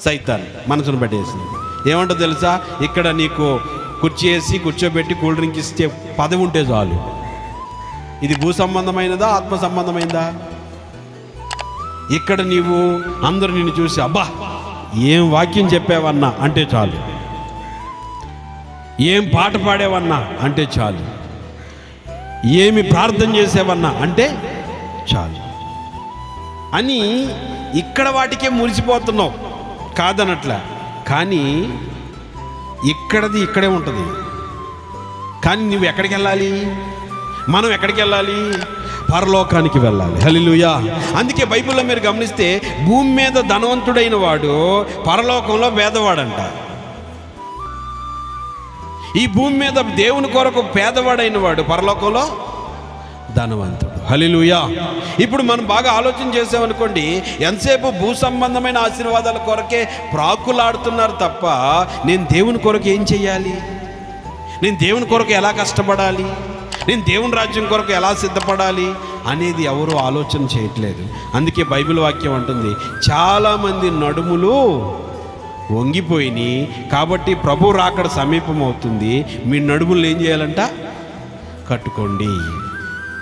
సైతాన్ మనసును పెట్టేసింది. ఏమంటో తెలుసా, ఇక్కడ నీకు కుర్చీ వేసి కూర్చోబెట్టి కూల్ డ్రింక్ ఇస్తే పదవి ఉంటే చాలు. ఇది భూ సంబంధమైనదా ఆత్మ సంబంధమైనదా? ఇక్కడ నీవు అందరూ నిన్ను చూసి అబ్బా ఏం వాక్యం చెప్పావన్నా అంటే చాలు, ఏం పాట పాడేవన్నా అంటే చాలు, ఏమి ప్రార్థన చేసేవన్నా అంటే చాలు అని ఇక్కడ వాటికే మురిసిపోతున్నావు. కాదనట్లా, కానీ ఇక్కడది ఇక్కడే ఉంటుంది. కానీ నువ్వు ఎక్కడికి వెళ్ళాలి? మనం ఎక్కడికి వెళ్ళాలి? పరలోకానికి వెళ్ళాలి. హల్లెలూయా. అందుకే బైబిల్లో మీరు గమనిస్తే భూమి మీద ధనవంతుడైన వాడు పరలోకంలో పేదవాడంట. ఈ భూమి మీద దేవుని కొరకు పేదవాడైన వాడు పరలోకంలో ధనవంతుడు. హల్లెలూయా. ఇప్పుడు మనం బాగా ఆలోచన చేసామనుకోండి, ఎంతసేపు భూ సంబంధమైన ఆశీర్వాదాల కొరకే ప్రాకులాడుతున్నారు తప్ప నేను దేవుని కొరకు ఏం చెయ్యాలి, నేను దేవుని కొరకు ఎలా కష్టపడాలి, నేను దేవుని రాజ్యం కొరకు ఎలా సిద్ధపడాలి అనేది ఎవరూ ఆలోచన చేయట్లేదు. అందుకే బైబిల్ వాక్యం అంటుంది, చాలామంది నడుములు వంగిపోయినాయి కాబట్టి ప్రభు రాకడ సమీపం అవుతుంది, మీ నడుములు ఏం చేయాలంట? కట్టుకోండి.